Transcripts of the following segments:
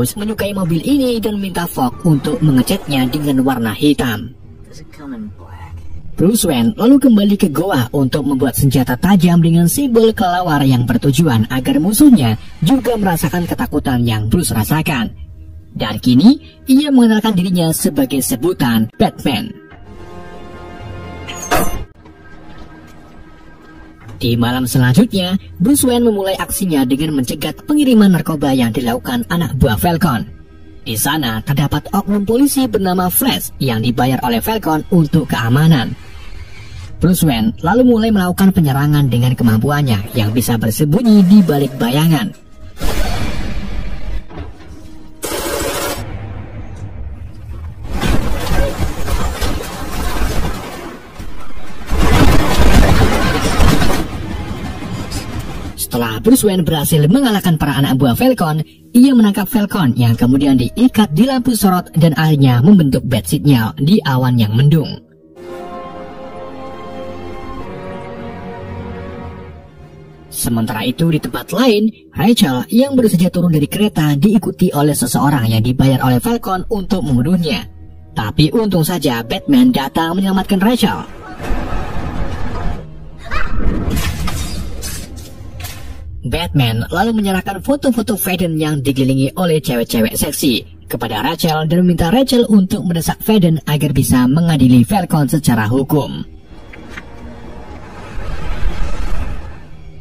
Bruce menyukai mobil ini dan minta Fogg untuk mengecatnya dengan warna hitam. Bruce Wayne lalu kembali ke goa untuk membuat senjata tajam dengan simbol kelelawar yang bertujuan agar musuhnya juga merasakan ketakutan yang Bruce rasakan. Dan kini, ia mengenalkan dirinya sebagai sebutan Batman. Di malam selanjutnya, Bruce Wayne memulai aksinya dengan mencegat pengiriman narkoba yang dilakukan anak buah Falcon. Di sana terdapat oknum polisi bernama Flash yang dibayar oleh Falcon untuk keamanan. Bruce Wayne lalu mulai melakukan penyerangan dengan kemampuannya yang bisa bersembunyi di balik bayangan. Setelah Bruce Wayne berhasil mengalahkan para anak buah Falcon, ia menangkap Falcon yang kemudian diikat di lampu sorot dan akhirnya membentuk bat signal di awan yang mendung. Sementara itu di tempat lain, Rachel yang baru saja turun dari kereta diikuti oleh seseorang yang dibayar oleh Falcon untuk membunuhnya. Tapi untung saja Batman datang menyelamatkan Rachel. Batman lalu menyerahkan foto-foto Faden yang dikelilingi oleh cewek-cewek seksi kepada Rachel dan meminta Rachel untuk mendesak Faden agar bisa mengadili Falcon secara hukum.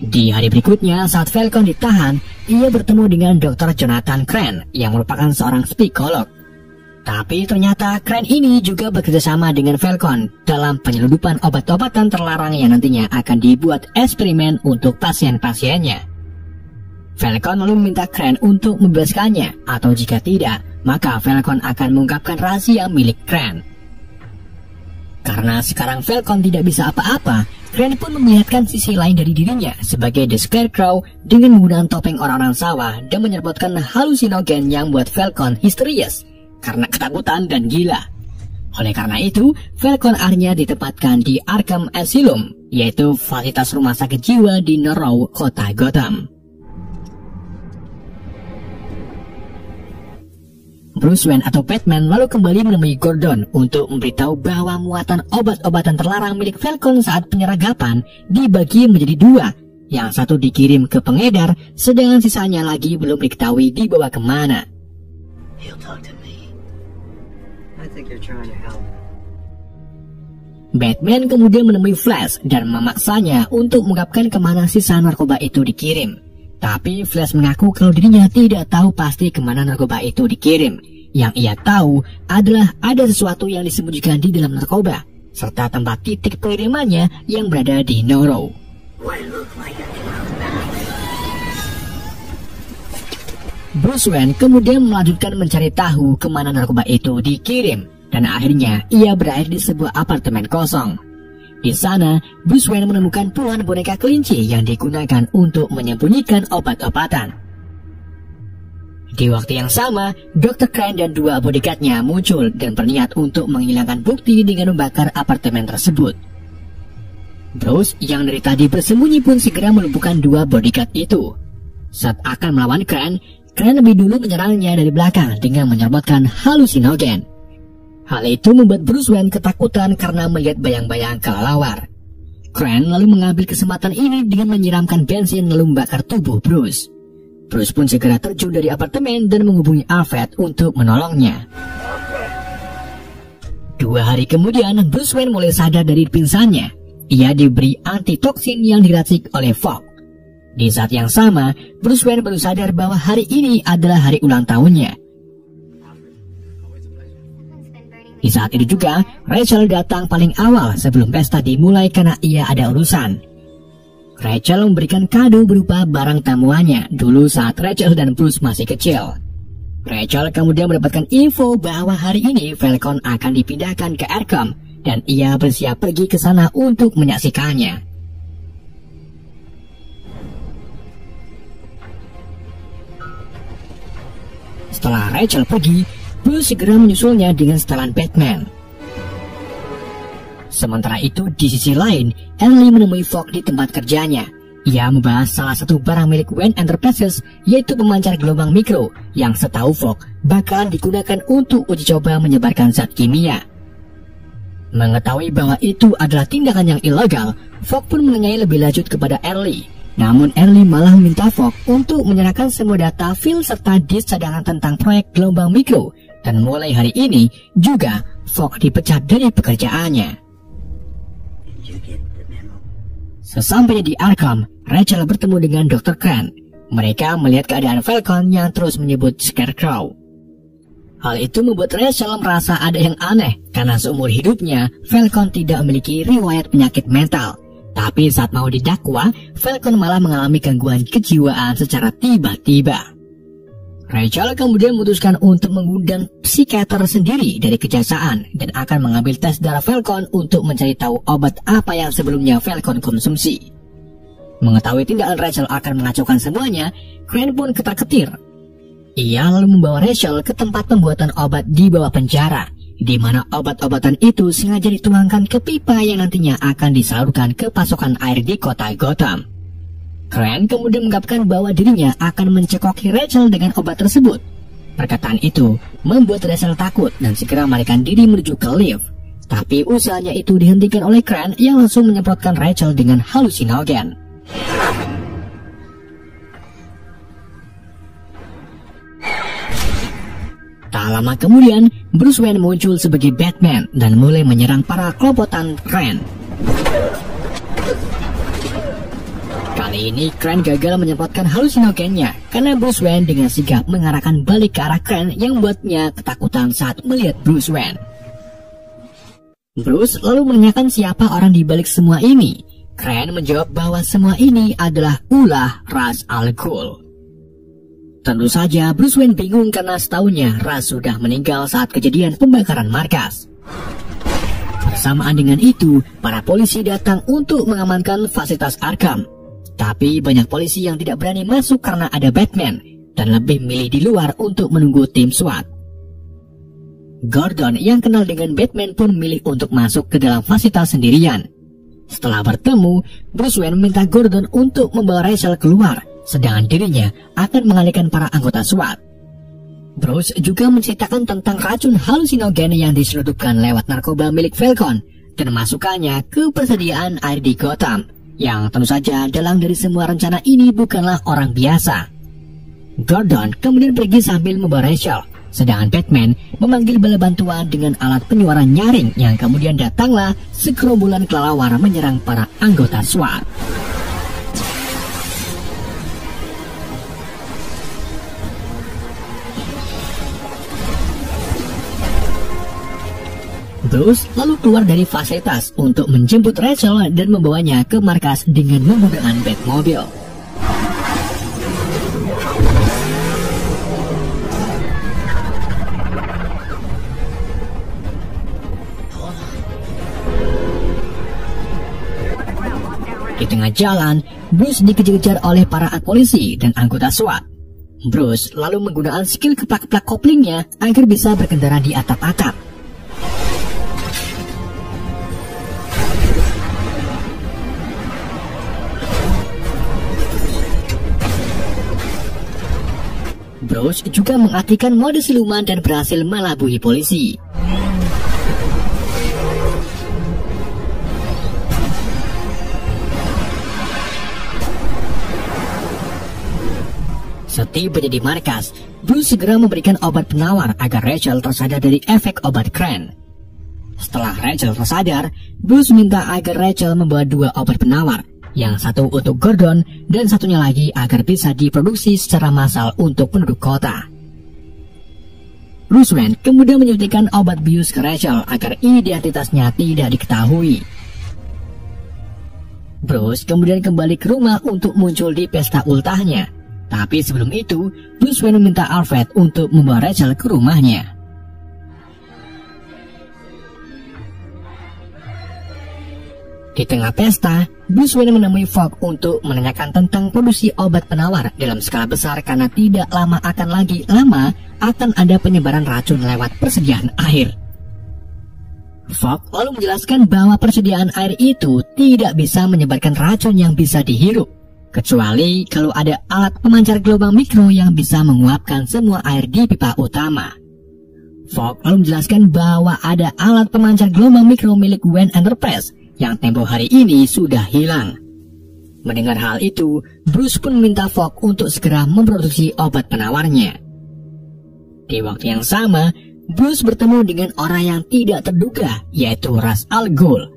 Di hari berikutnya saat Falcon ditahan, ia bertemu dengan Dr. Jonathan Crane yang merupakan seorang psikolog. Tapi ternyata Crane ini juga bekerjasama dengan Falcon dalam penyeludupan obat-obatan terlarang yang nantinya akan dibuat eksperimen untuk pasien-pasiennya. Falcon lalu meminta Crane untuk membebaskannya, atau jika tidak, maka Falcon akan mengungkapkan rahasia milik Crane. Karena sekarang Falcon tidak bisa apa-apa, Crane pun memperlihatkan sisi lain dari dirinya sebagai The Scarecrow dengan menggunakan topeng orang-orang sawah dan menyerbukan halusinogen yang membuat Falcon histerius karena ketakutan dan gila. Oleh karena itu, Falcon akhirnya ditempatkan di Arkham Asylum, yaitu fasilitas rumah sakit jiwa di Narrow, kota Gotham. Bruce Wayne atau Batman lalu kembali menemui Gordon untuk memberitahu bahwa muatan obat-obatan terlarang milik Falcon saat penyeragapan dibagi menjadi dua. Yang satu dikirim ke pengedar, sedangkan sisanya lagi belum diketahui dibawa kemana. Batman kemudian menemui Flash dan memaksanya untuk mengungkapkan kemana sisa narkoba itu dikirim. Tapi Flash mengaku kalau dirinya tidak tahu pasti kemana narkoba itu dikirim. Yang ia tahu adalah ada sesuatu yang disembunyikan di dalam narkoba, serta tempat titik pengirimannya yang berada di Narrow. Bruce Wayne kemudian melanjutkan mencari tahu kemana narkoba itu dikirim, dan akhirnya ia berakhir di sebuah apartemen kosong. Di sana, Bruce Wayne menemukan puluhan boneka kelinci yang digunakan untuk menyembunyikan obat-obatan. Di waktu yang sama, Dr. Crane dan dua bodyguard-nya muncul dan berniat untuk menghilangkan bukti dengan membakar apartemen tersebut. Bruce yang dari tadi bersembunyi pun segera melumpuhkan dua bodyguard itu. Saat akan melawan Crane, Crane lebih dulu menyerangnya dari belakang dengan menyerbukan halusinogen. Hal itu membuat Bruce Wayne ketakutan karena melihat bayang-bayang kelelawar. Crane lalu mengambil kesempatan ini dengan menyiramkan bensin lalu membakar tubuh Bruce. Bruce pun segera terjun dari apartemen dan menghubungi Alfred untuk menolongnya. 2 hari kemudian, Bruce Wayne mulai sadar dari pingsannya. Ia diberi antitoksin yang diracik oleh Fogg. Di saat yang sama, Bruce Wayne baru sadar bahwa hari ini adalah hari ulang tahunnya. Di saat itu juga, Rachel datang paling awal sebelum pesta dimulai karena ia ada urusan. Rachel memberikan kado berupa barang tamuannya dulu saat Rachel dan Bruce masih kecil. Rachel kemudian mendapatkan info bahwa hari ini Falcon akan dipindahkan ke Arkham dan ia bersiap pergi ke sana untuk menyaksikannya. Setelah Rachel pergi, Bruce segera menyusulnya dengan setelan Batman. Sementara itu, di sisi lain, Emily menemui Fogg di tempat kerjanya. Ia membahas salah satu barang milik Wayne Enterprises, yaitu pemancar gelombang mikro yang setahu Fogg bakalan digunakan untuk uji coba menyebarkan zat kimia. Mengetahui bahwa itu adalah tindakan yang ilegal, Fogg pun menanyai lebih lanjut kepada Early. Namun Early malah meminta Fogg untuk menyerahkan semua data, file serta disk cadangan tentang proyek gelombang mikro, dan mulai hari ini juga Fogg dipecat dari pekerjaannya. Sesampainya di Arkham, Rachel bertemu dengan Dr. Crane. Mereka melihat keadaan Falcon yang terus menyebut Scarecrow. Hal itu membuat Rachel merasa ada yang aneh karena seumur hidupnya Falcon tidak memiliki riwayat penyakit mental. Tapi saat mau didakwa, Falcon malah mengalami gangguan kejiwaan secara tiba-tiba. Rachel kemudian memutuskan untuk mengundang psikiater sendiri dari kejaksaan dan akan mengambil tes darah Falcon untuk mencari tahu obat apa yang sebelumnya Falcon konsumsi. Mengetahui tindakan Rachel akan mengacaukan semuanya, Crane pun ketar-ketir. Ia lalu membawa Rachel ke tempat pembuatan obat di bawah penjara, di mana obat-obatan itu sengaja dituangkan ke pipa yang nantinya akan disalurkan ke pasokan air di kota Gotham. Crane kemudian mengungkapkan bahwa dirinya akan mencekoki Rachel dengan obat tersebut. Perkataan itu membuat Rachel takut dan segera melarikan diri menuju ke lift. Tapi usahanya itu dihentikan oleh Crane yang langsung menyemprotkan Rachel dengan halusinogen. Tak lama kemudian, Bruce Wayne muncul sebagai Batman dan mulai menyerang para kelompokan Crane. Kali ini Crane gagal menyemprotkan halusinogennya karena Bruce Wayne dengan sigap mengarahkan balik ke arah Crane yang membuatnya ketakutan saat melihat Bruce Wayne. Bruce lalu menanyakan siapa orang di balik semua ini. Crane menjawab bahwa semua ini adalah ulah Ra's al Ghul. Tentu saja Bruce Wayne bingung karena setahunya Ra's sudah meninggal saat kejadian pembakaran markas. Bersamaan dengan itu, para polisi datang untuk mengamankan fasilitas Arkham. Tapi banyak polisi yang tidak berani masuk karena ada Batman dan lebih milih di luar untuk menunggu tim SWAT. Gordon yang kenal dengan Batman pun memilih untuk masuk ke dalam fasilitas sendirian. Setelah bertemu, Bruce Wayne meminta Gordon untuk membawa Rachel keluar, sedangkan dirinya akan mengalihkan para anggota SWAT. Bruce juga menceritakan tentang racun halusinogen yang diselundupkan lewat narkoba milik Falcon dan masukkannya ke persediaan air di Gotham, yang tentu saja dalang dari semua rencana ini bukanlah orang biasa. Gordon kemudian pergi sambil membawa Rachel, sedangkan Batman memanggil bala bantuan dengan alat penyuara nyaring yang kemudian datanglah segerombolan kelelawar menyerang para anggota SWAT. Bruce lalu keluar dari fasilitas untuk menjemput Rachel dan membawanya ke markas dengan menggunakan Batmobile. Di tengah jalan, Bruce dikejar-kejar oleh para polisi dan anggota SWAT. Bruce lalu menggunakan skill keplak-keplak koplingnya agar bisa berkendara di atap-atap. Bruce juga mengaktifkan mode siluman dan berhasil melabui polisi. Setibanya di markas, Bruce segera memberikan obat penawar agar Rachel tersadar dari efek obat Crane. Setelah Rachel tersadar, Bruce minta agar Rachel membawa 2 obat penawar, yang satu untuk Gordon dan satunya lagi agar bisa diproduksi secara massal untuk penduduk kota. Bruce Wayne kemudian menyuntikkan obat bius ke Rachel agar identitasnya tidak diketahui. Bruce kemudian kembali ke rumah untuk muncul di pesta ultahnya. Tapi sebelum itu, Bruce Wayne meminta Alfred untuk membawa Rachel ke rumahnya. Di tengah pesta, Bruce Wayne menemui Fogg untuk menanyakan tentang produksi obat penawar dalam skala besar karena tidak lama akan ada penyebaran racun lewat persediaan air. Fogg lalu menjelaskan bahwa persediaan air itu tidak bisa menyebarkan racun yang bisa dihirup. kecuali kalau ada alat pemancar gelombang mikro yang bisa menguapkan semua air di pipa utama. Fogg lalu menjelaskan bahwa ada alat pemancar gelombang mikro milik Wayne Enterprise yang tempo hari ini sudah hilang. Mendengar hal itu, Bruce pun meminta Fogg untuk segera memproduksi obat penawarnya. Di waktu yang sama, Bruce bertemu dengan orang yang tidak terduga, yaitu Ra's al Ghul.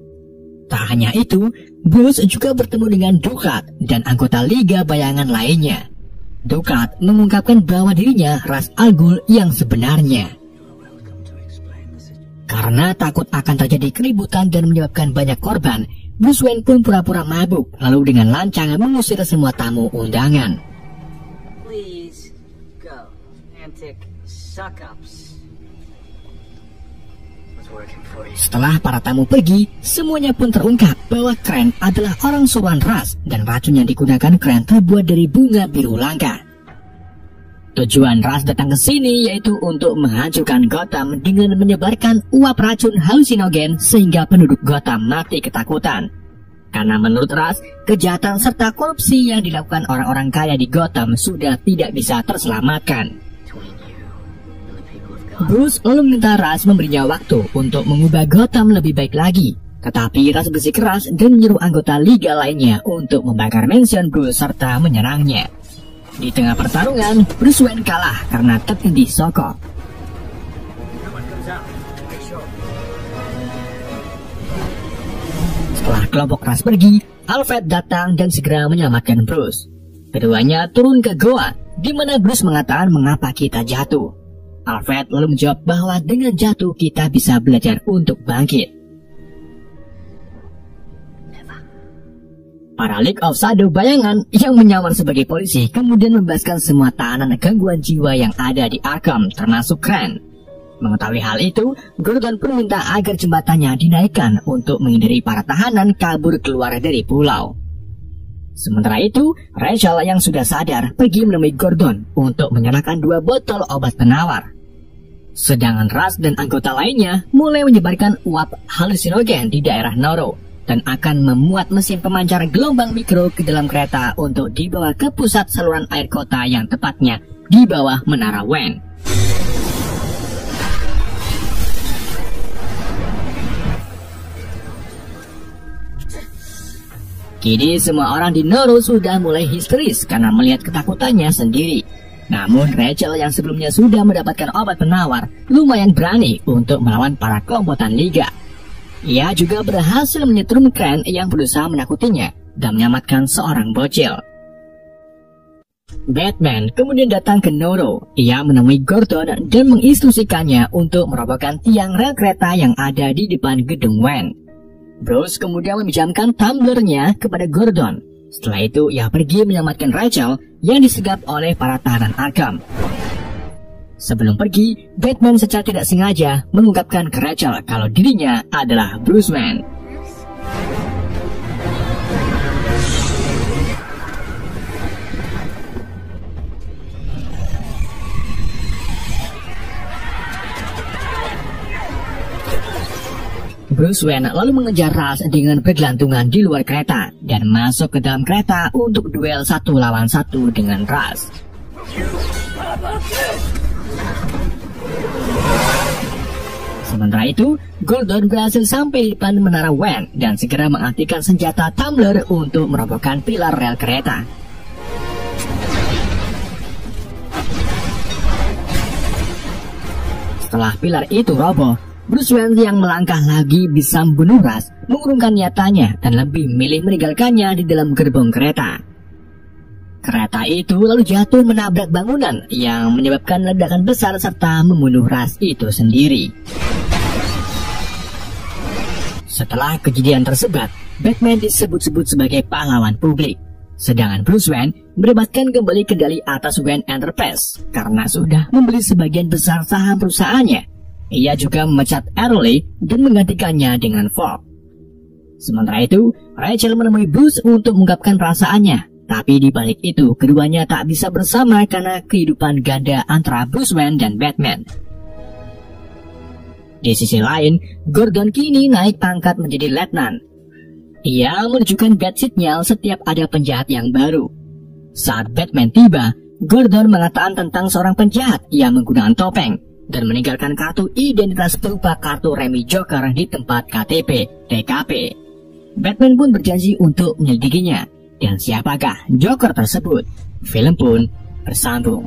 Tak hanya itu, Bruce juga bertemu dengan Dukat dan anggota Liga Bayangan lainnya. Dukat mengungkapkan bahwa dirinya Ra's al Ghul yang sebenarnya. Karena takut akan terjadi keributan dan menyebabkan banyak korban, Bruce Wayne pun pura-pura mabuk, lalu dengan lancang mengusir semua tamu undangan. Please go, antic suck-ups. Setelah para tamu pergi, semuanya pun terungkap bahwa Crane adalah orang suruhan Ra's dan racun yang digunakan Crane terbuat dari bunga biru langka. Tujuan Ra's datang ke sini yaitu untuk menghancurkan Gotham dengan menyebarkan uap racun halusinogen sehingga penduduk Gotham mati ketakutan. Karena menurut Ra's, kejahatan serta korupsi yang dilakukan orang-orang kaya di Gotham sudah tidak bisa terselamatkan. Bruce lalu meminta Ra's memberinya waktu untuk mengubah Gotham lebih baik lagi. Tetapi Ra's bersikeras dan menyuruh anggota Liga lainnya untuk membakar mansion Bruce serta menyerangnya. Di tengah pertarungan, Bruce Wayne kalah karena tertindih sokok. Setelah kelompok Ra's pergi, Alfred datang dan segera menyelamatkan Bruce. Keduanya turun ke goa, di mana Bruce mengatakan mengapa kita jatuh. Alfred lalu menjawab bahwa dengan jatuh kita bisa belajar untuk bangkit. Para League of Shadow bayangan yang menyamar sebagai polisi kemudian membebaskan semua tahanan gangguan jiwa yang ada di Arkham, termasuk Crane. Mengetahui hal itu, Gordon pun minta agar jembatannya dinaikkan untuk menghindari para tahanan kabur keluar dari pulau. Sementara itu, Rachel yang sudah sadar pergi menemui Gordon untuk menyerahkan 2 botol obat penawar. Sedangkan Ra's dan anggota lainnya mulai menyebarkan uap halusinogen di daerah Noro dan akan memuat mesin pemancar gelombang mikro ke dalam kereta untuk dibawa ke pusat saluran air kota yang tepatnya di bawah Menara Wayne. Kini semua orang di Noro sudah mulai histeris karena melihat ketakutannya sendiri. Namun Rachel yang sebelumnya sudah mendapatkan obat penawar lumayan berani untuk melawan para kelompokan Liga. Ia juga berhasil menyetrum Crane yang berusaha menakutinya dan menyelamatkan seorang bocil. Batman kemudian datang ke Noro. Ia menemui Gordon dan menginstruksikannya untuk merobohkan tiang rel kereta yang ada di depan gedung Wayne. Bruce kemudian meminjamkan tumblernya kepada Gordon. Setelah itu ia pergi menyelamatkan Rachel yang disergap oleh para tahanan Arkham. Sebelum pergi, Batman secara tidak sengaja mengungkapkan ke Rachel kalau dirinya adalah Bruce Wayne. Bruce Wayne lalu mengejar Ra's dengan bergelantungan di luar kereta dan masuk ke dalam kereta untuk duel 1 lawan 1 dengan Ra's. Sementara itu, Gordon berhasil sampai di depan Menara Wayne dan segera mengaktifkan senjata tumbler untuk merobohkan pilar rel kereta. Setelah pilar itu roboh, Bruce Wayne yang melangkah lagi bisa membunuh Ra's, mengurungkan niatannya dan lebih memilih meninggalkannya di dalam gerbong kereta. Kereta itu lalu jatuh menabrak bangunan yang menyebabkan ledakan besar serta membunuh Ra's itu sendiri. Setelah kejadian tersebut, Batman disebut-sebut sebagai pahlawan publik. Sedangkan Bruce Wayne mendapatkan kembali kendali atas Wayne Enterprise karena sudah membeli sebagian besar saham perusahaannya. Ia juga memecat Arley dan menggantikannya dengan Fogg. Sementara itu, Rachel menemui Bruce untuk mengungkapkan perasaannya. Tapi di balik itu, keduanya tak bisa bersama karena kehidupan ganda antara Bruce Wayne dan Batman. Di sisi lain, Gordon kini naik pangkat menjadi letnan. Ia menunjukkan bad signal setiap ada penjahat yang baru. Saat Batman tiba, Gordon mengatakan tentang seorang penjahat yang menggunakan topeng dan meninggalkan kartu identitas berupa kartu remi Joker di tempat KTP TKP. Batman pun berjanji untuk menyelidikinya. Dan siapakah Joker tersebut? Film pun bersambung.